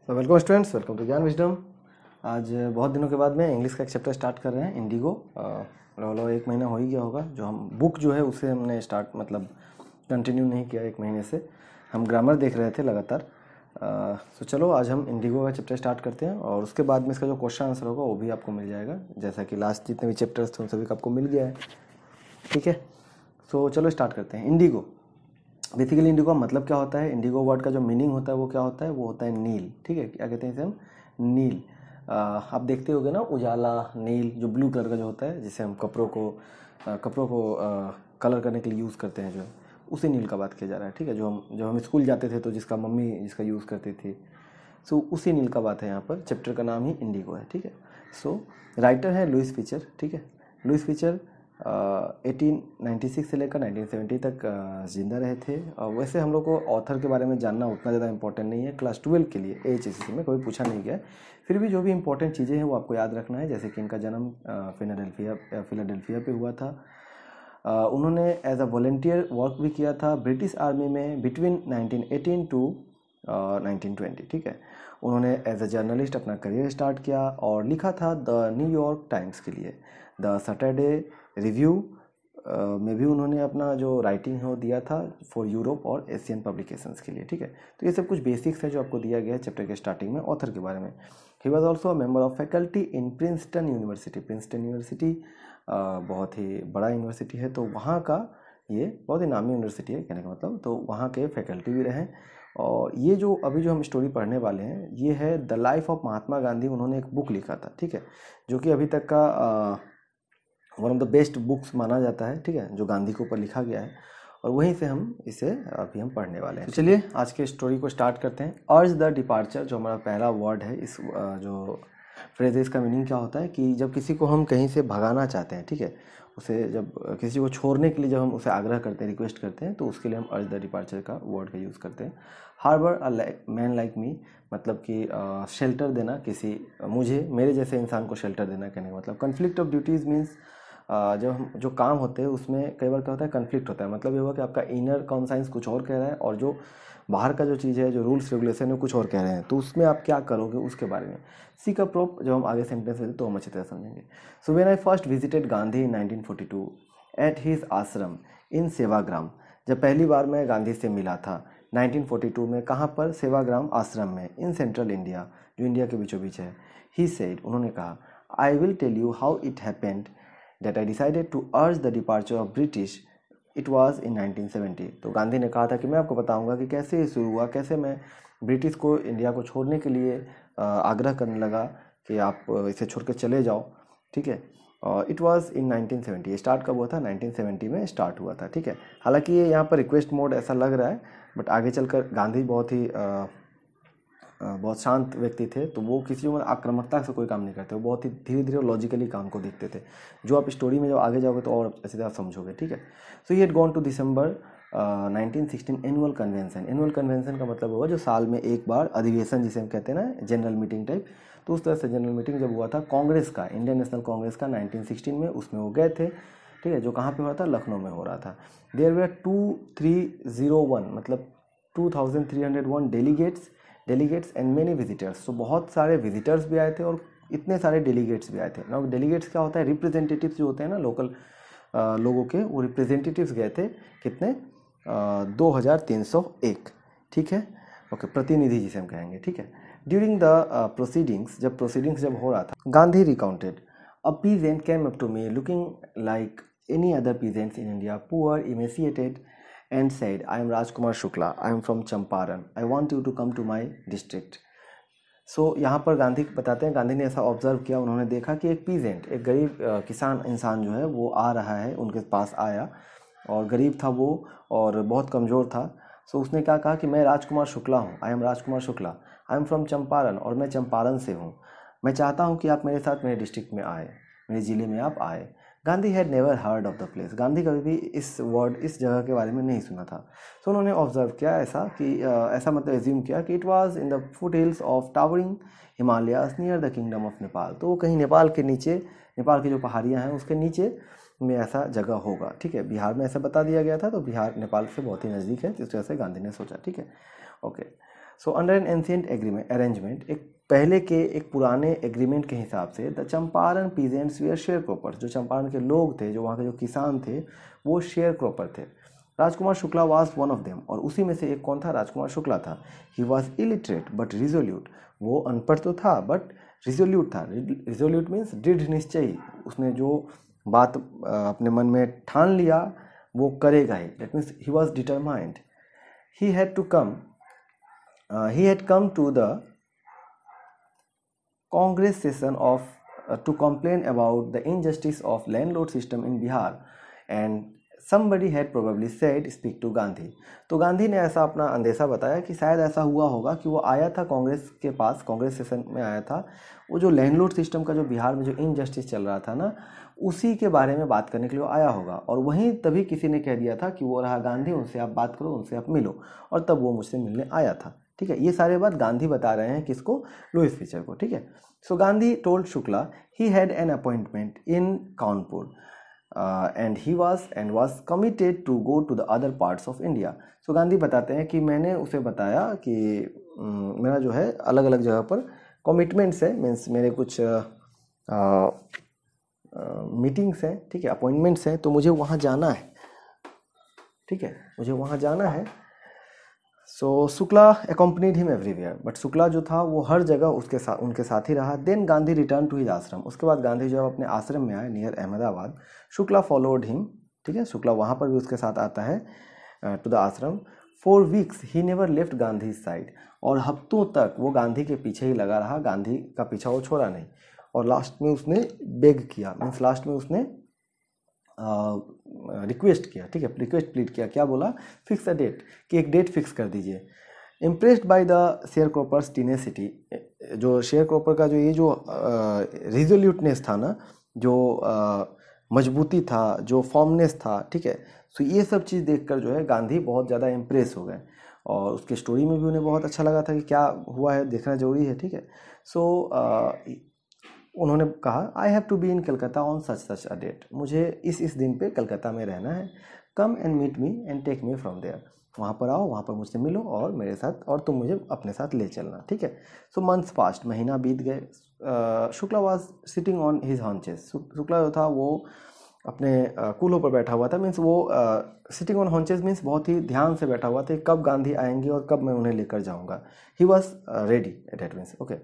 तो welcome students, welcome to ज्ञान wisdom. आज बहुत दिनों के बाद में इंग्लिश का एक चैप्टर स्टार्ट कर रहे हैं, इंडिगो। लगभग 1 महीना हो ही गया होगा जो हम बुक जो है उसे हमने स्टार्ट कंटिन्यू नहीं किया। 1 महीने से हम ग्रामर देख रहे थे लगातार। तो चलो आज हम इंडिगो का चैप्टर स्टार्ट करते हैं और उसके बाद में इसका जो क्वेश्चन आंसर होगा वो भी आपको मिल जाएगा, जैसा कि लास्ट जितने भी चैप्टर्स थे उन सभी का आपको मिल गया है। ठीक है, तो चलो स्टार्ट करते हैं। इंडिगो, बेसिकली इंडिगो का मतलब क्या होता है, इंडिगो वर्ड का जो मीनिंग होता है वो क्या होता है, वो होता है नील। ठीक है, क्या कहते हैं इसे हम, नील। आप देखते होगे ना, उजाला नील जो ब्लू कलर का जो होता है, जिसे हम कपड़ों को कलर करने के लिए यूज़ करते हैं, जो है उसी नील का बात किया जा रहा है। ठीक है, जब हम स्कूल जाते थे तो जिसका मम्मी जिसका यूज़ करती थी, सो उसी नील का बात है यहाँ पर। चैप्टर का नाम ही इंडिगो है। ठीक है, सो राइटर है लुईस फीचर। ठीक है, लुईस फीचर 1896 से लेकर 1970 तक ज़िंदा रहे थे। और वैसे हम लोग को ऑथर के बारे में जानना उतना ज़्यादा इंपॉर्टेंट नहीं है, क्लास 12 के लिए AHSC में कभी पूछा नहीं गया। फिर भी जो भी इंपॉर्टेंट चीज़ें हैं वो आपको याद रखना है, जैसे कि इनका जन्म फिलाडेल्फिया पे हुआ था। उन्होंने एज अ वॉलंटियर वर्क भी किया था ब्रिटिश आर्मी में बिटवीन 1918 टू 1920। ठीक है, उन्होंने एज अ जर्नलिस्ट अपना करियर स्टार्ट किया और लिखा था द न्यूयॉर्क टाइम्स के लिए। द सैटरडे रिव्यू में भी उन्होंने अपना जो राइटिंग है वो दिया था फॉर यूरोप और एशियन पब्लिकेशंस के लिए। ठीक है, तो ये सब कुछ बेसिक्स है जो आपको दिया गया है चैप्टर के स्टार्टिंग में ऑथर के बारे में। He was also a member of faculty in Princeton university. Princeton university बहुत ही बड़ा यूनिवर्सिटी है, तो वहाँ का ये बहुत ही नामी यूनिवर्सिटी है कहने का मतलब, तो वहाँ के फैकल्टी भी रहे। और ये जो अभी जो हम स्टोरी पढ़ने वाले हैं ये है the life of Mahatma Gandhi. उन्होंने एक बुक लिखा था, ठीक है, जो कि अभी तक का one of the best books माना जाता है। ठीक है, जो गांधी के ऊपर लिखा गया है, और वहीं से हम इसे अभी हम पढ़ने वाले हैं। तो चलिए आज के स्टोरी को स्टार्ट करते हैं। अर्ज द डिपार्चर जो हमारा पहला वर्ड है, इस जो फ्रेज है इसका मीनिंग क्या होता है कि जब किसी को हम कहीं से भगाना चाहते हैं, ठीक है, उसे जब किसी को छोड़ने के लिए जब हम उसे आग्रह करते हैं, रिक्वेस्ट करते हैं, तो उसके लिए हम अर्ज द डिपार्चर का वर्ड का यूज़ करते हैं। Harbour a man like me, मतलब कि शेल्टर देना किसी मुझे मेरे जैसे इंसान को शेल्टर देना कहने का मतलब। कन्फ्लिक्ट ऑफ ड्यूटीज़ मीन्स जब हम जो काम होते हैं उसमें कई बार क्या होता है, कन्फ्लिक्ट होता है। मतलब ये हुआ कि आपका इनर कॉन्साइंस कुछ और कह रहा है और जो बाहर का जो चीज़ है, जो रूल्स रेगुलेशन है कुछ और कह रहे हैं, तो उसमें आप क्या करोगे उसके बारे में। सी का प्रोप जब हम आगे सेंटेंस में तो हम अच्छी तरह समझेंगे। So when I first visited Gandhi in 1942 at his आश्रम इन सेवाग्राम, जब पहली बार मैं गांधी से मिला था 1942 में, कहाँ पर, सेवाग्राम आश्रम में, इन सेंट्रल इंडिया, जो इंडिया के बीचों बीच है। ही सेड, उन्होंने कहा, I will tell you how it happened that I decided to urge the departure of British. It was in 1970। तो गांधी ने कहा था कि मैं आपको बताऊंगा कि कैसे ये शुरू हुआ, कैसे मैं ब्रिटिश को इंडिया को छोड़ने के लिए आग्रह करने लगा कि आप इसे छोड़ के चले जाओ। ठीक है, इट वाज इन 1970। स्टार्ट कब हुआ था, 1970 में स्टार्ट हुआ था। ठीक है, हालांकि ये यहाँ पर रिक्वेस्ट मोड ऐसा लग रहा है, बट आगे चलकर गांधी बहुत शांत व्यक्ति थे, तो वो किसी में आक्रामकता से कोई काम नहीं करते, वो बहुत ही धीरे धीरे लॉजिकली काम को देखते थे, जो आप स्टोरी में जब आगे जाओगे तो और अच्छी तरह समझोगे। ठीक है, so he had gone to December 1916 annual convention. Annual convention का मतलब होगा जो साल में एक बार अधिवेशन, जिसे हम कहते हैं ना, जनरल मीटिंग टाइप, तो उस तरह से जनरल मीटिंग जब हुआ था कांग्रेस का, इंडियन नेशनल कांग्रेस का 1916 में, उसमें वो गए थे। ठीक है, जो कहाँ पे हो रहा था, लखनऊ में हो रहा था। देयर वर 2301 मतलब 2301 डेलीगेट्स एंड मेनी विजिटर्स। तो बहुत सारे विजिटर्स भी आए थे और इतने सारे डेलीगेट्स भी आए थे ना। डेलीगेट्स क्या होता है, रिप्रेजेंटेटिव्स जो होते हैं ना लोकल लोगों के, वो रिप्रेजेंटेटिव्स गए थे। कितने, 2301। ठीक है, ओके, प्रतिनिधि जिसे हम कहेंगे। ठीक है, ड्यूरिंग द प्रोसीडिंग्स, जब प्रोसीडिंग्स जब हो रहा था, Gandhi recounted, a peasant came up to me looking like any other peasants in India, poor, emaciated, and said, I am Rajkumar Shukla, I am from Champaran, I want you to come to my district। सो यहाँ पर गांधी बताते हैं, गांधी ने ऐसा observe किया, उन्होंने देखा कि एक पीजेंट, एक गरीब किसान इंसान जो है वो आ रहा है, उनके पास आया, और गरीब था वो और बहुत कमज़ोर था। सो उसने क्या कहा कि मैं राजकुमार शुक्ला हूँ, I am Rajkumar Shukla, I am from Champaran, और मैं चंपारण से हूँ, मैं चाहता हूँ कि आप मेरे साथ मेरे डिस्ट्रिक्ट में आए, मेरे ज़िले में आप आए। Gandhi had never heard of the place, Gandhi कभी भी इस जगह के बारे में नहीं सुना था। सो उन्होंने ऑब्जर्व किया ऐसा कि ऐसा मतलब एज्यूम किया कि it was in the foot hills of towering Himalayas near the kingdom of Nepal. तो वो कहीं नेपाल के नीचे, नेपाल की जो पहाड़ियाँ हैं उसके नीचे में ऐसा जगह होगा। ठीक है, बिहार में ऐसा बता दिया गया था, तो बिहार नेपाल से बहुत ही नज़दीक है, इस वजह से गांधी ने सोचा। ठीक है, okay, so under an ancient agreement arrangement, एक पहले के एक पुराने एग्रीमेंट के हिसाब से the Champaran peasants were sharecroppers, जो चंपारण के लोग थे, जो वहाँ के जो किसान थे, वो शेयर क्रॉपर थे। Rajkumar Shukla was one of them, और उसी में से एक कौन था? राजकुमार शुक्ला था। He was illiterate but resolute, वो अनपढ़ तो था बट रिजोल्यूट था। रिजोल्यूट मीन्स दृढ़ निश्चयी, उसने जो बात अपने मन में ठान लिया वो करेगा ही। That means he was determined. He had come to the Congress session of to complain about the injustice of landlord system in Bihar, and somebody had probably said speak to Gandhi। तो गांधी ने ऐसा अपना अंदेशा बताया कि शायद ऐसा हुआ होगा कि वो आया था कांग्रेस के पास, कांग्रेस सेशन में आया था, वो जो लैंडलॉर्ड सिस्टम का जो बिहार में जो इनजस्टिस चल रहा था ना, उसी के बारे में बात करने के लिए आया होगा। और वहीं तभी किसी ने कह दिया था कि वो रहा गांधी, उनसे आप बात करो, उनसे आप मिलो, और तब वो मुझसे मिलने आया था। ठीक है, ये सारे बात गांधी बता रहे हैं किसको? लुईस फिशर को। ठीक है, so Gandhi told Shukla he had an appointment in Kanpur and he was committed to go to the other parts of India. So Gandhi बताते हैं कि मैंने उसे बताया कि मेरा जो है अलग अलग जगह पर कमिटमेंट्स है, मीन्स मेरे कुछ मीटिंग्स हैं, ठीक है, अपॉइंटमेंट्स हैं, तो मुझे वहाँ जाना है। ठीक है, मुझे वहाँ जाना है। So Shukla accompanied him everywhere, but Shukla जो था वो हर जगह उनके साथ ही रहा। Then Gandhi return to his ashram, उसके बाद गांधी जब अपने आश्रम में आए near Ahmedabad, Shukla followed him. ठीक है, शुक्ला वहाँ पर भी उसके साथ आता है टू द आश्रम। For weeks he never left Gandhi side, और हफ्तों तक वो गांधी के पीछे ही लगा रहा, गांधी का पीछा वो छोड़ा नहीं। और लास्ट में उसने बेग किया, मीन्स लास्ट में उसने रिक्वेस्ट किया। ठीक है, रिक्वेस्ट प्लीड किया, क्या बोला? फिक्स अ डेट, कि एक डेट फिक्स कर दीजिए। Impressed by the share croppers tenacity, जो शेयर क्रॉपर का जो ये जो रिजोल्यूटनेस था ना, जो मजबूती था, जो फॉर्मनेस था, ठीक है, सो ये सब चीज़ देखकर जो है गांधी बहुत ज़्यादा इम्प्रेस हो गए, और उसके स्टोरी में भी उन्हें बहुत अच्छा लगा था कि क्या हुआ है, देखना जरूरी है। ठीक है, सो उन्होंने कहा I have to be in Calcutta on such a date, मुझे इस दिन पे कलकत्ता में रहना है। Come and meet me and take me from there, वहाँ पर आओ, वहाँ पर मुझसे मिलो और मेरे साथ, और तुम मुझे अपने साथ ले चलना। ठीक है, सो मंथ्स पास्ट, महीना बीत गए। Shukla was sitting on his haunches, Shukla जो था वो अपने कूल्हों पर बैठा हुआ था, मीन्स वो सिटिंग ऑन हॉन्चेस मीन्स बहुत ही ध्यान से बैठा हुआ था, कब गांधी आएंगे और कब मैं उन्हें लेकर जाऊंगा। He was ready at that means, okay,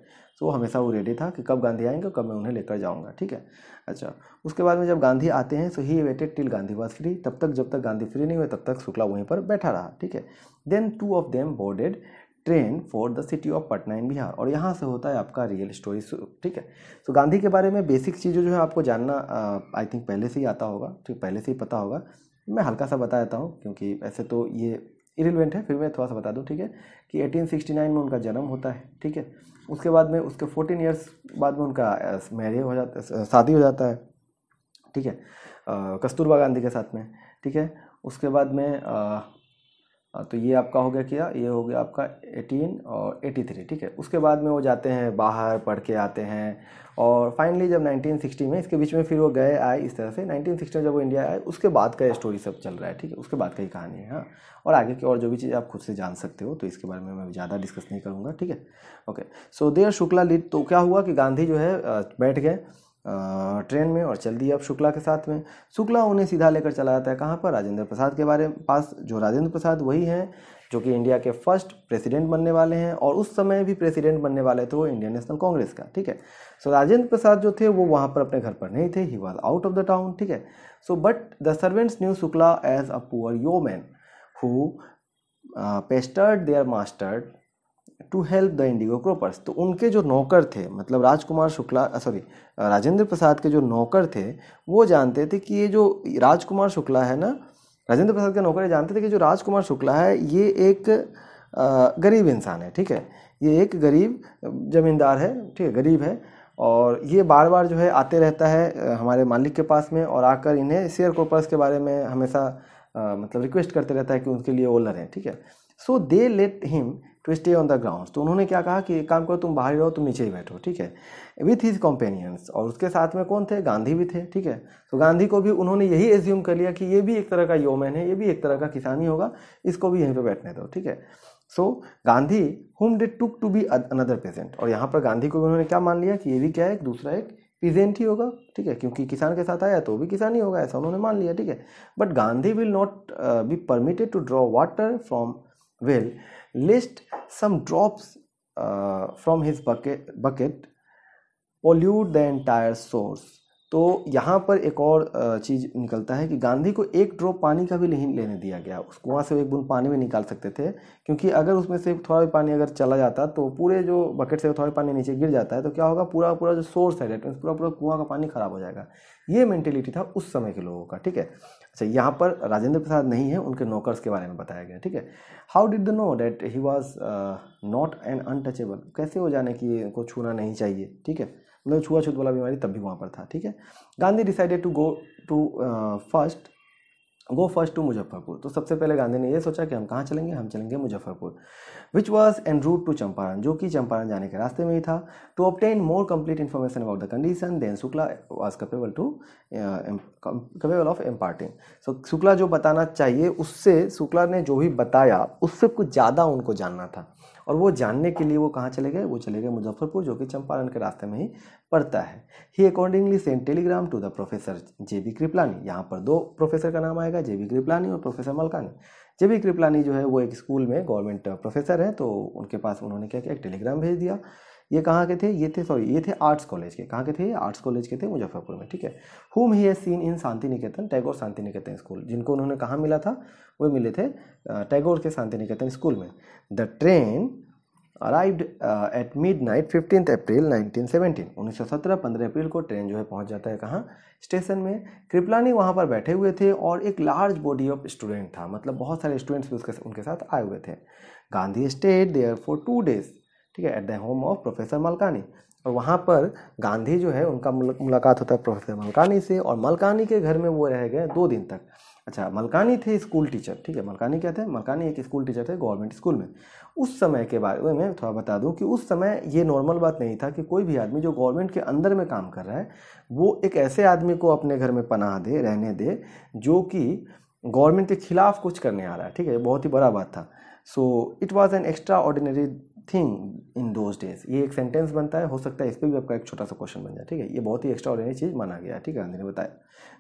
so हमेशा वो रेडी था कि कब गांधी आएंगे और कब मैं उन्हें लेकर जाऊंगा। ठीक है, अच्छा, उसके बाद में जब गांधी आते हैं, so he waited till Gandhi was free, तब तक जब तक गांधी फ्री नहीं हुए तब तक शुक्ला वहीं पर बैठा रहा। ठीक है, then two of them boarded train for the city of Patna in Bihar, और यहाँ से होता है आपका रियल स्टोरी। ठीक है, तो गांधी के बारे में बेसिक चीज़ें जो है आपको जानना आई थिंक पहले से ही आता होगा, ठीक, पहले से ही पता होगा। मैं हल्का सा बता देता हूँ क्योंकि ऐसे तो ये इरिलेवेंट है, फिर मैं थोड़ा सा बता दूँ। ठीक है, कि 1869 में उनका जन्म होता है। ठीक है, उसके बाद में उसके 14 ईयर्स बाद में उनका मैरिज हो जाता, शादी हो जाता है। ठीक है, कस्तूरबा गांधी के साथ में। ठीक है, उसके बाद में तो ये आपका हो गया, क्या ये हो गया आपका 18 और 83। ठीक है, उसके बाद में वो जाते हैं बाहर, पढ़ के आते हैं, और फाइनली जब 1960 में, इसके बीच में फिर वो गए आए इस तरह से, 1960 में जब वो इंडिया आए उसके बाद का स्टोरी सब चल रहा है। ठीक है, उसके बाद का ही कहानी है। हाँ, और आगे की और जो भी चीज़ आप खुद से जान सकते हो, तो इसके बारे में मैं ज़्यादा डिस्कस नहीं करूँगा। ठीक है, okay, so there Shukla lead, तो क्या हुआ कि गांधी जो है बैठ गए ट्रेन में और चल दिया अब शुक्ला के साथ में। शुक्ला उन्हें सीधा लेकर चला जाता है कहाँ पर? राजेंद्र प्रसाद के पास, जो राजेंद्र प्रसाद वही हैं जो कि इंडिया के फर्स्ट प्रेसिडेंट बनने वाले हैं, और उस समय भी प्रेसिडेंट बनने वाले थे वो इंडियन नेशनल कांग्रेस का। ठीक है, सो राजेंद्र प्रसाद जो थे वो वहाँ पर अपने घर पर नहीं थे, he was out of the town. ठीक है, so but the servants knew Shukla as a poor yeoman who pestered their master to help the indigo croppers. तो उनके जो नौकर थे, मतलब राजेंद्र प्रसाद के जो नौकर थे, वो जानते थे कि ये जो राजकुमार शुक्ला है ना, राजेंद्र प्रसाद के नौकर जानते थे कि जो राजकुमार शुक्ला है ये एक गरीब इंसान है। ठीक है, ये एक गरीब जमींदार है, ठीक है, गरीब है, और ये बार बार जो है आते रहता है हमारे मालिक के पास में, और आकर इन्हें शेयर क्रॉपर्स के बारे में हमेशा मतलब रिक्वेस्ट करते रहता है कि उनके लिए वो लड़ें। ठीक है, so they let him to stay on the ground. तो उन्होंने क्या कहा कि एक काम करो, तुम बाहर रहो, तुम नीचे ही बैठो। ठीक है, विथ हिज कॉम्पेनियंस, और उसके साथ में कौन थे? गांधी भी थे। ठीक है, तो गांधी को भी उन्होंने यही एज्यूम कर लिया कि ये भी एक तरह का योमैन है, ये भी एक तरह का किसान ही होगा, इसको भी यहीं पे बैठने दो। ठीक है, so Gandhi whom they took to be another peasant, और यहाँ पर गांधी को उन्होंने क्या मान लिया कि ये भी क्या है, एक दूसरा एक पीजेंट ही होगा, ठीक है, क्योंकि किसान के साथ आया तो भी किसान ही होगा, ऐसा उन्होंने मान लिया, ठीक है। But Gandhi will not be permitted to draw water from well lest some drops from his bucket pollute the entire source. तो यहाँ पर एक और चीज़ निकलता है कि गांधी को एक ड्रॉप पानी का भी नहीं लेने दिया गया, उस कुआं से एक बूंद पानी भी निकाल सकते थे, क्योंकि अगर उसमें से थोड़ा भी पानी अगर चला जाता तो पूरे जो बकेट से थोड़ा पानी नीचे गिर जाता है तो क्या होगा, पूरा पूरा जो सोर्स है डेट मीन्स पूरा पूरा कुआं का पानी खराब हो जाएगा। ये मेंटेलिटी था उस समय के लोगों का, ठीक है। अच्छा, यहाँ पर राजेंद्र प्रसाद नहीं है, उनके नौकर्स के बारे में बताया गया, ठीक है। How did they know that he was not an untouchable, कैसे हो जाने की इनको छूना नहीं चाहिए, ठीक है, मतलब छुआछूत वाला बीमारी तब भी वहाँ पर था, ठीक है। Gandhi decided to go first to Muzaffarpur. तो सबसे पहले गांधी ने ये सोचा कि हम कहाँ चलेंगे, हम चलेंगे Muzaffarpur, which was en route to Champaran, जो कि चंपारण जाने के रास्ते में ही था। To obtain more complete information about the condition then Shukla was capable of imparting. So Shukla जो बताना चाहिए उससे, शुक्ला ने जो भी बताया उससे कुछ ज़्यादा उनको जानना था, और वो जानने के लिए वो कहाँ चले गए, वो चले गए मुजफ्फरपुर, जो कि चंपारण के रास्ते में ही पड़ता है। He accordingly send telegram to the professor JB Kripalani. यहाँ पर दो प्रोफेसर का नाम आएगा, जेबी कृपलानी और प्रोफेसर मलकानी। जेबी कृपलानी जो है वो एक स्कूल में गवर्नमेंट प्रोफेसर है, तो उनके पास उन्होंने क्या किया, एक टेलीग्राम भेज दिया। ये कहाँ के थे, ये थे आर्ट्स कॉलेज के। कहाँ के थे, आर्ट्स कॉलेज के थे मुजफ्फरपुर में, ठीक है। whom he has seen in Shanti Niketan, Tagore Shanti Niketan school, जिनको उन्होंने कहाँ मिला था, वो मिले थे टैगोर के शांति निकेतन स्कूल में। The train arrived at midnight 15 अप्रैल 1917, 1917 15 अप्रैल को ट्रेन जो है पहुंच जाता है कहाँ, स्टेशन में। कृपलानी वहाँ पर बैठे हुए थे और एक लार्ज बॉडी ऑफ स्टूडेंट था, मतलब बहुत सारे स्टूडेंट्स भी उनके साथ आए हुए थे। Gandhi stayed there for 2 days, ठीक है, at the home of professor Malkani. और वहाँ पर गांधी जो है उनका मुलाकात होता है प्रोफेसर मलकानी से, और मलकानी के घर में वो रह गए 2 दिन तक। अच्छा, मलकानी थे स्कूल टीचर, ठीक है, मलकानी क्या थे, मलकानी एक स्कूल टीचर थे गवर्नमेंट स्कूल में। उस समय के बारे में थोड़ा बता दूं कि उस समय ये नॉर्मल बात नहीं था कि कोई भी आदमी जो गवर्नमेंट के अंदर में काम कर रहा है वो एक ऐसे आदमी को अपने घर में पनाह दे, रहने दे, जो कि गवर्नमेंट के खिलाफ कुछ करने आ रहा है, ठीक है, बहुत ही बड़ा बात था। So it was an extra ordinary thing in those days. ये एक सेंटेंस बनता है, हो सकता है इस पर भी आपका एक छोटा सा क्वेश्चन बन जाए, ठीक है। ये बहुत ही एक्स्ट्रा ऑर्डिनरी चीज़ माना गया, ठीक है, गांधी ने बताया।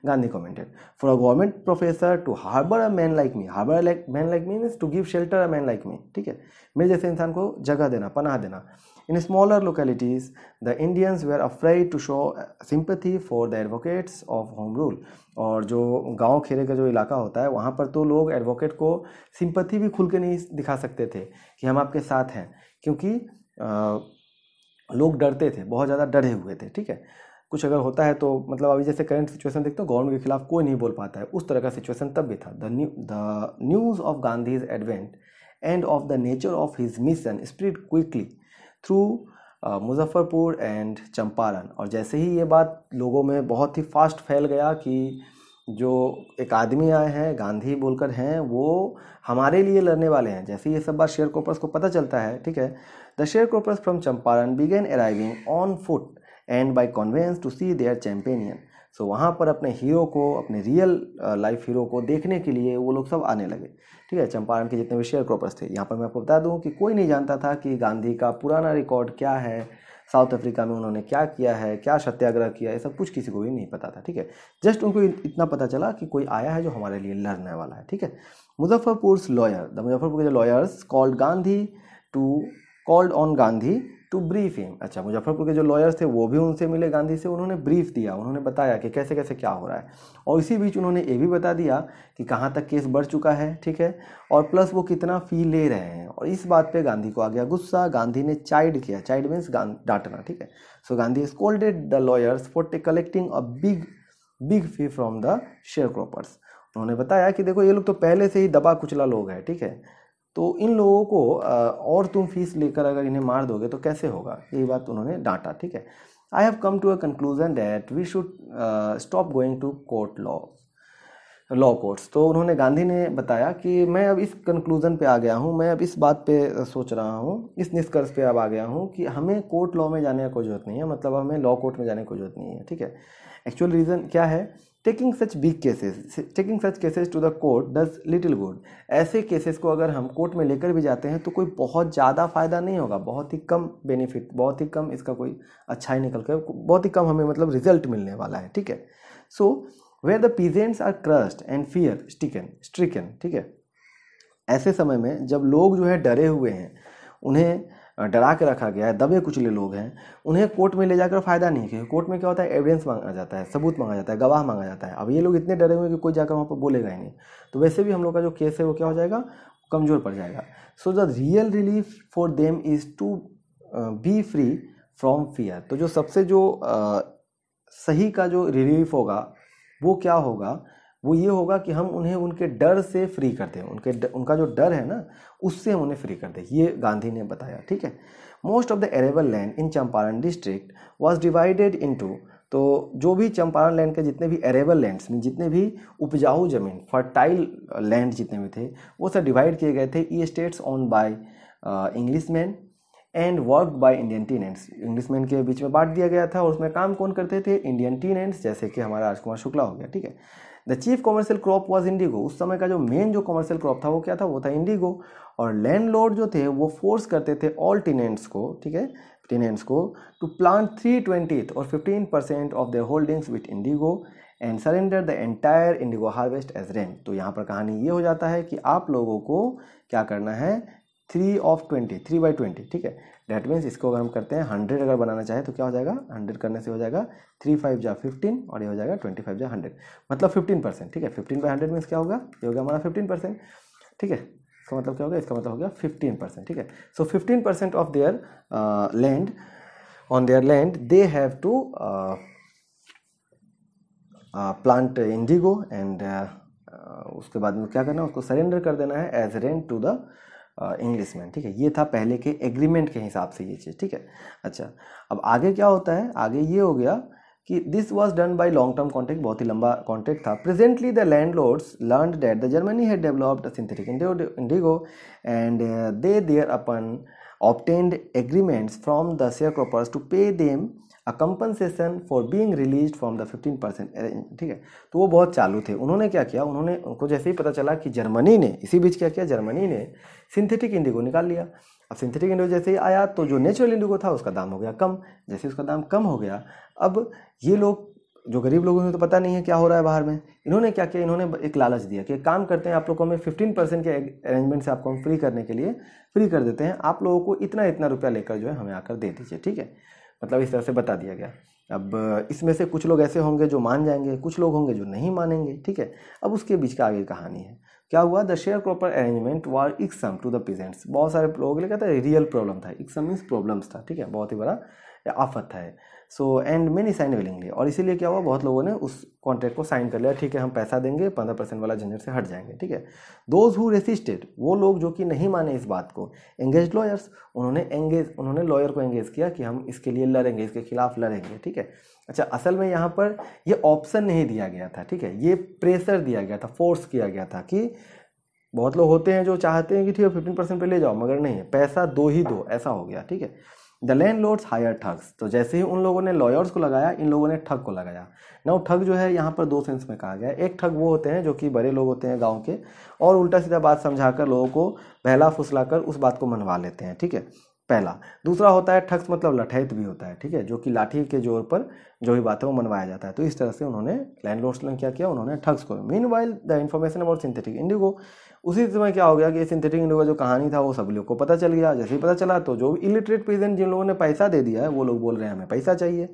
Gandhi commented, for a government professor to harbour a man like me, harbour man like me means to give shelter a man like me, ठीक है, मेरे जैसे इंसान को जगह देना, पनाह देना। In smaller localities the Indians were afraid to show sympathy for the advocates of home rule. और जो गांव खेरे का जो इलाका होता है वहाँ पर तो लोग एडवोकेट को सिंपैथी भी खुल के नहीं दिखा सकते थे कि हम आपके साथ हैं, क्योंकि लोग डरते थे, बहुत ज़्यादा डरे हुए थे, ठीक है। कुछ अगर होता है तो मतलब अभी जैसे करंट सिचुएशन देखते हो, गवर्नमेंट के खिलाफ कोई नहीं बोल पाता है, उस तरह का सिचुएशन तब भी था। The news of Gandhi's advent end of the nature of his mission spread quickly through Muzaffarpur and Champaran. और जैसे ही ये बात लोगों में बहुत ही फास्ट फैल गया कि जो एक आदमी आए हैं गांधी बोलकर हैं, वो हमारे लिए लड़ने वाले हैं, जैसे ये सब बात शेयर क्रॉपर्स को पता चलता है, ठीक है। The share croppers from Champaran began arriving on foot and by conveyance to see their champion. So वहाँ पर अपने हीरो को, अपने रियल लाइफ हीरो को देखने के लिए वो लोग सब आने लगे, ठीक है। चंपारण के जितने भी शेयर क्रॉपर्स थे, यहाँ पर मैं आपको बता दूँ कि कोई नहीं जानता था कि गांधी का पुराना रिकॉर्ड क्या है, साउथ अफ्रीका में उन्होंने क्या किया है, क्या सत्याग्रह किया, ये सब कुछ किसी को भी नहीं पता था, ठीक है। जस्ट उनको इतना पता चला कि कोई आया है जो हमारे लिए लड़ने वाला है, ठीक है। मुजफ्फरपुर लॉयर, द मुजफ्फरपुर के जो lawyers called on Gandhi to brief him. अच्छा, मुजफ्फरपुर के जो लॉयर्स थे वो भी उनसे मिले गांधी से, उन्होंने ब्रीफ दिया, उन्होंने बताया कि कैसे कैसे क्या हो रहा है। और इसी बीच उन्होंने ये भी बता दिया कि कहाँ तक केस बढ़ चुका है, ठीक है, और प्लस वो कितना फी ले रहे हैं। और इस बात पे गांधी को आ गया गुस्सा, गांधी ने चाइड किया, चाइड मीन्स डांटना, ठीक है। So Gandhi scolded the lawyers for collecting a big fee from the share croppers. उन्होंने बताया कि देखो ये लोग तो पहले से ही दबा कुचला लोग हैं, ठीक है, तो इन लोगों को और तुम फीस लेकर अगर इन्हें मार दोगे तो कैसे होगा, यही बात उन्होंने डांटा, ठीक है। I have come to a conclusion that we should stop going to law courts. तो उन्होंने, गांधी ने बताया कि मैं अब इस कंक्लूजन पे आ गया हूँ, मैं अब इस बात पे सोच रहा हूँ, इस निष्कर्ष पे अब आ गया हूँ कि हमें कोर्ट लॉ में जाने का कोई जरूरत नहीं है, मतलब हमें लॉ कोर्ट में जाने की कोई जरूरत नहीं है, ठीक है। एक्चुअल रीज़न क्या है taking such cases to the court does little good. ऐसे केसेस को अगर हम कोर्ट में लेकर भी जाते हैं तो कोई बहुत ज़्यादा फायदा नहीं होगा, बहुत ही कम बेनिफिट, बहुत ही कम इसका कोई अच्छाई निकल कर, बहुत ही कम हमें मतलब रिजल्ट मिलने वाला है, ठीक है। So where the peasants are crushed and fear stricken, ठीक है। ऐसे समय में जब लोग जो है डरे हुए हैं, उन्हें डरा के रखा गया है, दबे कुचले लोग हैं, उन्हें कोर्ट में ले जाकर फ़ायदा नहीं, क्योंकि कोर्ट में क्या होता है, एविडेंस मांगा जाता है, सबूत मांगा जाता है, गवाह मांगा जाता है। अब ये लोग इतने डरे हुए हैं कि कोई जाकर वहाँ पर बोलेगा ही नहीं, तो वैसे भी हम लोग का जो केस है वो क्या हो जाएगा, कमज़ोर पड़ जाएगा। So the real relief for them is to be free from fear. तो जो सबसे जो सही का जो रिलीफ होगा वो क्या होगा, वो ये होगा कि हम उन्हें उनके डर से फ्री कर दें, उनका जो डर है ना उससे हम उन्हें फ्री कर दें, ये गांधी ने बताया, ठीक है। Most of the arable land in Champaran district was divided into, तो जो भी चंपारण लैंड के जितने भी एरेबल लैंड्स में जितने भी उपजाऊ जमीन, फर्टाइल लैंड जितने भी थे, वो सब डिवाइड किए गए थे। Estates own by Englishman and work by Indian tenants. Englishman के बीच में बांट दिया गया था और उसमें काम कौन करते थे, इंडियन टीनेंट्स, जैसे कि हमारा राजकुमार शुक्ला हो गया, ठीक है। The chief commercial crop was Indigo. उस समय का जो मेन जो कॉमर्शियल क्रॉप था वो क्या था, वो था इंडिगो। और लैंडलॉर्ड जो थे वो फोर्स करते थे ऑल टीनेंट्स को, ठीक है, टीनेंट्स को टू प्लांट 3/20 और 15% of their holdings with indigo and surrender the entire indigo harvest as rent. तो यहाँ पर कहानी ये हो जाता है कि आप लोगों को क्या करना है, 3/20, ठीक है। डेट मीन्स इसको अगर हम करते हैं 100 अगर बनाना चाहे तो क्या हो जाएगा, 100 करने से हो जाएगा 3 5 जा 15 और ये हो जाएगा 25 जा 100, मतलब 15%, ठीक है। 15/100 मीन्स क्या होगा, ये होगा हमारा 15%, ठीक है। इसका मतलब क्या होगा, इसका मतलब हो गया 15%, ठीक है। So 15% of their land, on their land they have to plant indigo and उसके बाद में क्या करना है, उसको सरेंडर कर देना है as rent to the Englishman, ठीक है। ये था पहले के एग्रीमेंट के हिसाब से ये चीज़, ठीक है। अच्छा, अब आगे क्या होता है, आगे ये हो गया कि this was done by long term contract, बहुत ही लंबा कॉन्ट्रैक्ट था। Presently the landlords learned that the Germany had developed synthetic indigo and they thereupon obtained agreements from the sharecroppers to pay them a compensation for being released from the 15%, ठीक है। तो वो बहुत चालू थे, उन्होंने क्या किया, उनको जैसे ही पता चला कि जर्मनी ने, इसी बीच क्या किया, जर्मनी ने सिंथेटिक इंडिगो निकाल लिया। अब सिंथेटिक इंडिगो जैसे ही आया तो जो नेचुरल इंडिगो था उसका दाम हो गया कम, जैसे उसका दाम कम हो गया, अब ये लोग जो गरीब लोगों को तो पता नहीं है क्या हो रहा है बाहर में, इन्होंने क्या किया, इन्होंने एक लालच दिया कि एक काम करते हैं, आप लोग को हमें 15% के अरेंजमेंट से आपको हम फ्री करने के लिए फ्री कर देते हैं, आप लोगों को इतना इतना रुपया लेकर जो है हमें आकर दे दीजिए, ठीक है। मतलब इस तरह से बता दिया गया। अब इसमें से कुछ लोग ऐसे होंगे जो मान जाएंगे, कुछ लोग होंगे जो नहीं मानेंगे, ठीक है। अब उसके बीच का आगे कहानी है, क्या हुआ, the share cropper arrangement were irksome to the peasants. बहुत सारे लोगों के लिए कहता है रियल प्रॉब्लम था, इक्सम मीन्स प्रॉब्लम्स था, ठीक है, बहुत ही बड़ा आफत था। So and many sign willingly, और इसीलिए क्या हुआ, बहुत लोगों ने उस कॉन्ट्रैक्ट को साइन कर लिया, ठीक है, हम पैसा देंगे, 15% वाला झंझट से हट जाएंगे, ठीक है। दोज हु रेसिस्टेड, वो लोग जो कि नहीं माने इस बात को, एंगेज लॉयर्स, उन्होंने लॉयर को एंगेज किया कि हम इसके लिए लड़ेंगे, इसके खिलाफ लड़ेंगे, ठीक है। अच्छा, असल में यहाँ पर ये ऑप्शन नहीं दिया गया था, ठीक है, ये प्रेशर दिया गया था, फोर्स किया गया था कि बहुत लोग होते हैं जो चाहते हैं कि ठीक है 15% पे ले जाओ, मगर नहीं, पैसा दो ही दो, ऐसा हो गया, ठीक है। द लैंडलॉर्ड्स हायर ठग्स, तो जैसे ही उन लोगों ने लॉयर्स को लगाया, इन लोगों ने ठग को लगाया। नाउ ठग जो है यहाँ पर दो सेंस में कहा गया है। एक ठग वो होते हैं जो कि बड़े लोग होते हैं गांव के, और उल्टा सीधा बात समझाकर लोगों को बहला फुसलाकर उस बात को मनवा लेते हैं, ठीक है, पहला। दूसरा होता है ठग्स, मतलब लठैत भी होता है, ठीक है, जो कि लाठी के जोर पर जो भी बात है वो मनवाया जाता है। तो इस तरह से उन्होंने लैंडलॉर्ड्स ने क्या किया, उन्होंने ठग्स को। Meanwhile the information about synthetic Indigo, उसी समय क्या हो गया कि सिंथेटिक इंडिगो जो कहानी था वो सब लोग को पता चल गया। जैसे ही पता चला तो जो इलिटरेट पीजेंट जिन लोगों ने पैसा दे दिया है वो लोग बोल रहे हैं हमें पैसा चाहिए,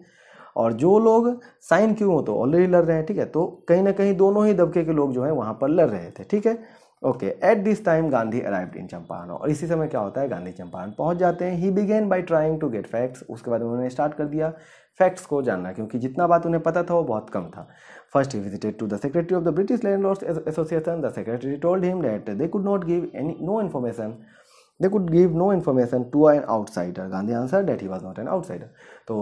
और जो लोग साइन क्यों हो तो ऑलरेडी लड़ रहे हैं, ठीक है। तो कहीं ना कहीं दोनों ही दबके के लोग जो है वहाँ पर लड़ रहे थे, ठीक है, okay. At this time Gandhi arrived in Champaran, और इसी समय क्या होता है, गांधी चंपारण पहुंच जाते हैं। He began by trying to get facts, उसके बाद उन्होंने स्टार्ट कर दिया फैक्ट्स को जानना, क्योंकि जितना बात उन्हें पता था वो बहुत कम था। First he visited to the secretary of the British landlords association. The secretary told him that they could not give no information to an outsider. Gandhi answer that he was not an outsider. तो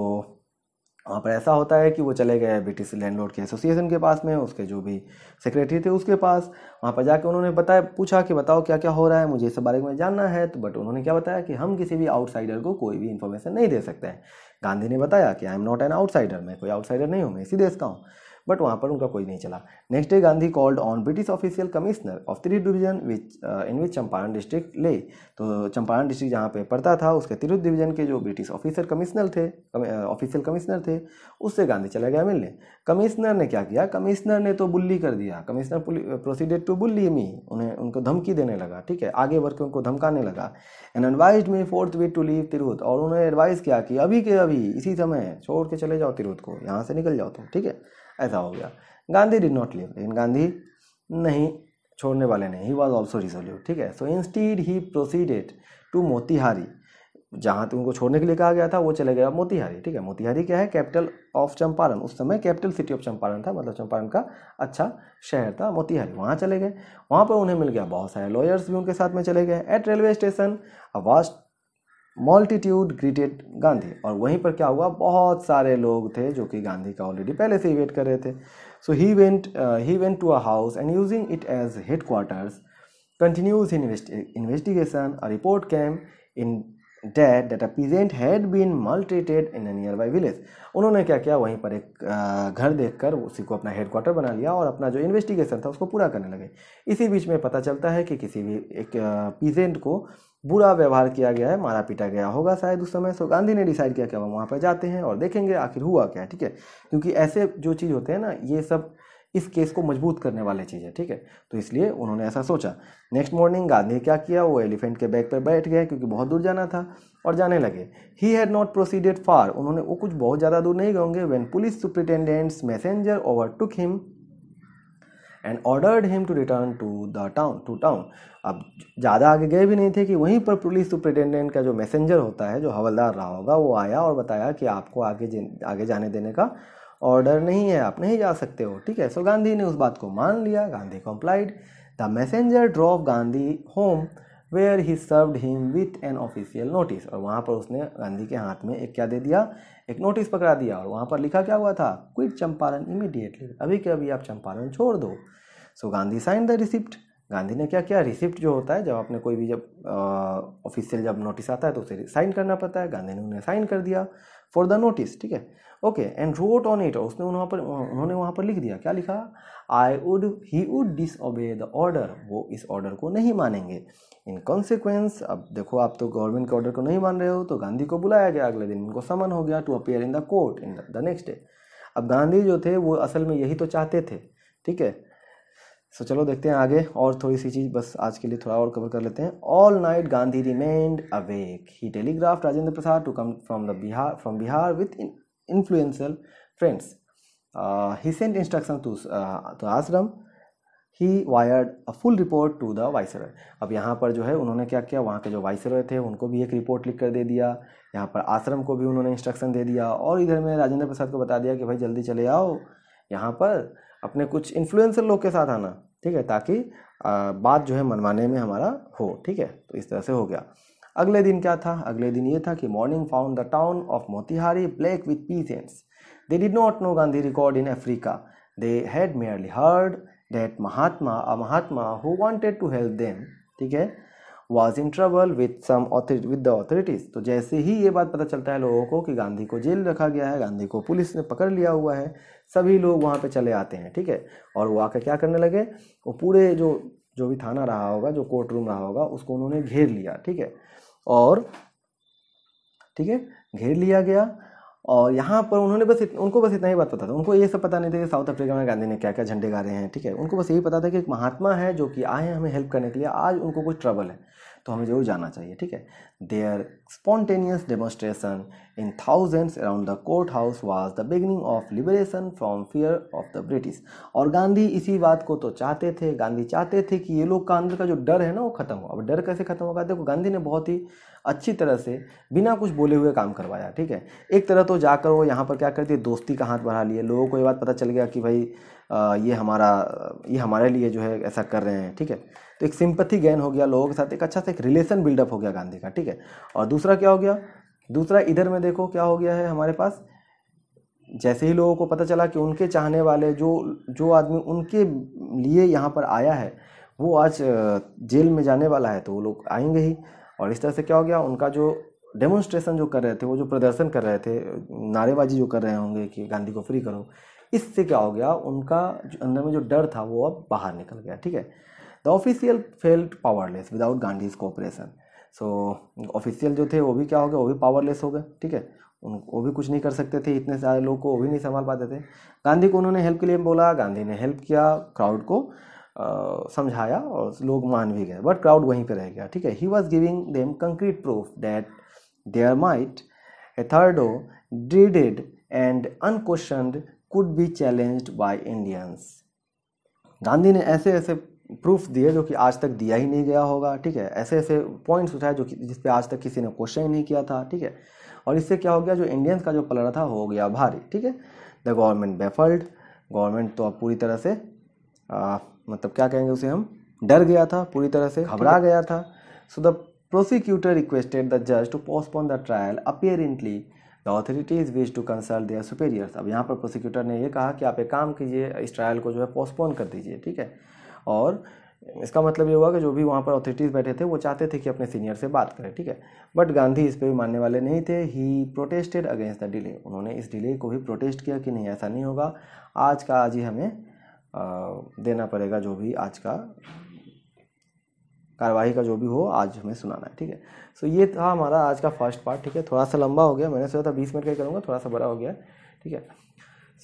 वहाँ पर ऐसा होता है कि वो चले गए ब्रिटिश लैंडलॉर्ड के एसोसिएशन के पास में, उसके जो भी सेक्रेटरी थे उसके पास। वहाँ पर जाके उन्होंने पूछा कि बताओ क्या क्या हो रहा है, मुझे इस बारे में जानना है। तो बट उन्होंने क्या बताया कि हम किसी भी आउटसाइडर को कोई भी इन्फॉर्मेशन नहीं दे सकते हैं। गांधी ने बताया कि I am not an outsider, मैं कोई आउटसाइडर नहीं हूँ, मैं इसी देश का हूँ। बट वहाँ पर उनका कोई नहीं चला। Next day Gandhi called on British official commissioner of Tirhut division in which Champaran district ले। तो चंपारण डिस्ट्रिक्ट जहाँ पे पड़ता था उसके तिरहुत डिवीजन के जो ब्रिटिश ऑफिशियल कमिश्नर थे उससे गांधी चला गया मिलने। कमिश्नर ने क्या किया, कमिश्नर ने तो बुल्ली कर दिया, कमिश्नर प्रोसीडेड टू बुल्ली मी, उनको धमकी देने लगा, ठीक है, आगे बढ़ के उनको धमकाने लगा। And advised me forthwith to leave Tirhut, और उन्होंने एडवाइस किया कि अभी के अभी इसी समय छोड़ के चले जाओ तिरहुत को, यहाँ से निकल जाओ तुम, ठीक है, ऐसा हो गया। गांधी डिड नॉट लीव, लेकिन गांधी नहीं छोड़ने वाले नहीं, ही वॉज ऑल्सो रिजोल्यूट, ठीक है। So instead he proceeded to Motihari, जहाँ तक उनको छोड़ने के लिए कहा गया था वो चले गया मोतिहारी, ठीक है। मोतिहारी क्या है, कैपिटल ऑफ चंपारण, उस समय कैपिटल सिटी ऑफ चंपारण था, मतलब चंपारण का अच्छा शहर था मोतिहारी, वहाँ चले गए। वहाँ पर उन्हें मिल गया, बहुत सारे लॉयर्स भी उनके साथ में चले गए। Eight railway station a vast multitude greeted Gandhi, और वहीं पर क्या हुआ, बहुत सारे लोग थे जो कि गांधी का ऑलरेडी पहले से ही वेट कर रहे थे। So he went to a house and using it as headquarters continues investigation. A report came in that a peasant had been maltreated in a nearby village। उन्होंने क्या किया, वहीं पर एक घर देखकर उसी को अपना हेडक्वार्टर बना लिया और अपना जो इन्वेस्टिगेशन था उसको पूरा करने लगे। इसी बीच में पता चलता है कि किसी भी एक पीजेंट को बुरा व्यवहार किया गया है, मारा पीटा गया होगा शायद उस समय। सो गांधी ने डिसाइड किया कि हम वहाँ पर जाते हैं और देखेंगे आखिर हुआ क्या है, ठीक है, क्योंकि ऐसे जो चीज़ होते हैं ना, ये सब इस केस को मजबूत करने वाले चीज़ है, ठीक है, तो इसलिए उन्होंने ऐसा सोचा। नेक्स्ट मॉर्निंग गांधी क्या किया, वो एलिफेंट के बैग पर बैठ गए क्योंकि बहुत दूर जाना था, और जाने लगे। He had not proceeded far, उन्होंने वो कुछ बहुत ज़्यादा दूर नहीं गए होंगे, when police superintendent's messenger overtook him and ordered him to return to town. अब ज़्यादा आगे गए भी नहीं थे कि वहीं पर पुलिस सुपरिटेंडेंट का जो मैसेंजर होता है, जो हवलदार रहा होगा, वो आया और बताया कि आपको आगे जाने देने का ऑर्डर नहीं है, आप नहीं जा सकते हो, ठीक है। सो गांधी ने उस बात को मान लिया, Gandhi complied. The messenger drop Gandhi home where he served him with an official notice, और वहाँ पर उसने गांधी के हाथ में एक क्या दे दिया, एक नोटिस पकड़ा दिया, और वहाँ पर लिखा क्या हुआ था, क्विट चंपारण इमीडिएटली, अभी के अभी आप चंपारण छोड़ दो। So Gandhi sign the receipt, Gandhi ने क्या किया, रिसिप्ट जो होता है, जब आपने कोई भी जब ऑफिशियल जब नोटिस आता है तो उसे साइन करना पड़ता है, गांधी ने उन्हें साइन कर दिया फॉर द नोटिस, ठीक है, okay. And wrote on it, उसने उन्होंने वहाँ पर लिख दिया, क्या लिखा, he would disobey the order, वो इस ऑर्डर को नहीं मानेंगे। इन कॉन्सिक्वेंस, अब देखो आप तो गवर्नमेंट के ऑर्डर को नहीं मान रहे हो, तो गांधी को बुलाया गया, अगले दिन उनको समन हो गया to appear in the court in the next day. अब गांधी जो थे वो असल में यही तो चाहते थे, ठीक है। सो चलो देखते हैं आगे, और थोड़ी सी चीज़ बस आज के लिए थोड़ा और कवर कर लेते हैं। All night Gandhi remained awake, he telegraphed Rajendra Prasad to come from Bihar with influential friends. He sent instructions to ashram. He wired a full report to the viceroy. अब यहाँ पर जो है उन्होंने क्या किया, वहाँ के जो वाइसरॉय थे उनको भी एक रिपोर्ट लिख कर दे दिया, यहाँ पर आश्रम को भी उन्होंने इंस्ट्रक्शन दे दिया, और इधर में राजेंद्र प्रसाद को बता दिया कि भाई जल्दी चले आओ यहाँ पर, अपने कुछ इन्फ्लुएंसर लोग के साथ आना, ठीक है, ताकि बात जो है मनवाने में हमारा हो, ठीक है। तो इस तरह से हो गया। अगले दिन क्या था, अगले दिन ये था कि morning found the town of Motihari black with peasants. They did not know Gandhi record in Africa, they had merely heard that Mahatma who wanted to help them, ठीक है, was in trouble with the authorities. तो जैसे ही ये बात पता चलता है लोगों को कि गांधी को जेल रखा गया है, गांधी को पुलिस ने पकड़ लिया हुआ है, सभी लोग वहाँ पे चले आते हैं, ठीक है, और वो आकर क्या करने लगे, वो पूरे जो भी थाना रहा होगा, जो कोर्ट रूम रहा होगा, उसको उन्होंने घेर लिया, ठीक है, और ठीक है घेर लिया गया। और यहाँ पर उनको बस इतना ही बात पता था, उनको ये सब पता नहीं था कि साउथ अफ्रीका में गांधी ने क्या क्या झंडे गाड़े हैं, ठीक है, उनको बस यही पता था कि एक महात्मा है जो कि आए हैं हमें हेल्प करने के लिए, आज उनको कुछ ट्रबल है तो हमें जरूर जाना चाहिए, ठीक है। Their spontaneous demonstration in thousands around the court house was the beginning of liberation from fear of the British. और गांधी इसी बात को तो चाहते थे, गांधी चाहते थे कि ये लोग का अंदर का जो डर है ना वो खत्म हो। अब डर कैसे खत्म होगा, देखो गांधी ने बहुत ही अच्छी तरह से बिना कुछ बोले हुए काम करवाया, ठीक है। एक तरह तो जाकर वो यहाँ पर क्या करती है, दोस्ती का हाथ बढ़ा लिए, लोगों को ये बात पता चल गया कि भाई ये हमारे लिए जो है ऐसा कर रहे हैं, ठीक है, तो एक सिंपैथी गेन हो गया लोगों के साथ, एक अच्छा सा एक रिलेशन बिल्डअप हो गया गांधी का, ठीक है। और दूसरा क्या हो गया, दूसरा इधर में देखो क्या हो गया है हमारे पास, जैसे ही लोगों को पता चला कि उनके चाहने वाले जो आदमी उनके लिए यहाँ पर आया है वो आज जेल में जाने वाला है, तो वो लोग आएंगे ही। और इस तरह से क्या हो गया, उनका जो डेमोन्स्ट्रेशन जो कर रहे थे, वो जो प्रदर्शन कर रहे थे, नारेबाजी जो कर रहे होंगे कि गांधी को फ्री करो, इससे क्या हो गया, उनका अंदर में जो डर था वो अब बाहर निकल गया, ठीक है। The official felt powerless without Gandhi's cooperation. So official जो थे वो भी क्या हो गए, वो भी पावरलेस हो गए, ठीक है। वो भी कुछ नहीं कर सकते थे, इतने सारे लोग को वो भी नहीं संभाल पाते थे। गांधी को उन्होंने हेल्प के लिए बोला, गांधी ने हेल्प किया, क्राउड को समझाया और लोग मान भी गए, बट क्राउड वहीं पे रह गया, ठीक है। He was giving them concrete proof that their might hitherto dreaded and unquestioned could be challenged by Indians। Gandhi ने ऐसे ऐसे प्रूफ दिए जो कि आज तक दिया ही नहीं गया होगा, ठीक है। ऐसे ऐसे पॉइंट्स उठाए जो कि जिस पे आज तक किसी ने क्वेश्चन ही नहीं किया था, ठीक है। और इससे क्या हो गया, जो इंडियंस का जो पलड़ा था हो गया भारी, ठीक है। द गवर्नमेंट बेफल्ड, गवर्नमेंट तो अब पूरी तरह से मतलब क्या कहेंगे उसे हम, डर गया था, पूरी तरह से घबरा गया था। So the prosecutor requested the जज to postpone the trial apparently the authorities wish to consult their superiors. अब यहाँ पर प्रोसिक्यूटर ने ये कहा कि आप एक काम कीजिए, इस ट्रायल को जो है पोस्टपोन कर दीजिए, ठीक है। और इसका मतलब ये हुआ कि जो भी वहाँ पर अथॉरिटीज़ बैठे थे वो चाहते थे कि अपने सीनियर से बात करें, ठीक है। बट गांधी इस पर भी मानने वाले नहीं थे। ही प्रोटेस्टेड अगेंस्ट द डिले, उन्होंने इस डिले को भी प्रोटेस्ट किया कि नहीं ऐसा नहीं होगा, आज का आज ही हमें देना पड़ेगा, जो भी आज का कार्यवाही का जो भी हो आज हमें सुनाना है, ठीक है। सो ये था हमारा आज का फर्स्ट पार्ट, ठीक है। थोड़ा सा लंबा हो गया, मैंने सोचा था 20 मिनट का ही करूँगा, थोड़ा सा बड़ा हो गया, ठीक है।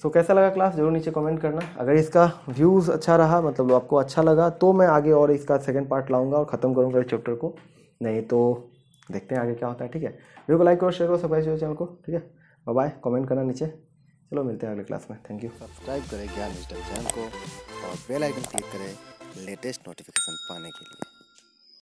सो कैसा लगा क्लास जरूर नीचे कमेंट करना। अगर इसका व्यूज़ अच्छा रहा, मतलब आपको अच्छा लगा, तो मैं आगे और इसका सेकंड पार्ट लाऊंगा और ख़त्म करूंगा इस चैप्टर को, नहीं तो देखते हैं आगे क्या होता है, ठीक है। वीडियो को लाइक करो, शेयर करो, सब्सक्राइब चैनल को, ठीक है। बाय बाय, कमेंट करना नीचे। चलो मिलते हैं अगले क्लास में, थैंक यू। सब्सक्राइब करें ज्ञान डिजिटल चैनल को और बेल आइकन क्लिक करें लेटेस्ट नोटिफिकेशन पाने के लिए।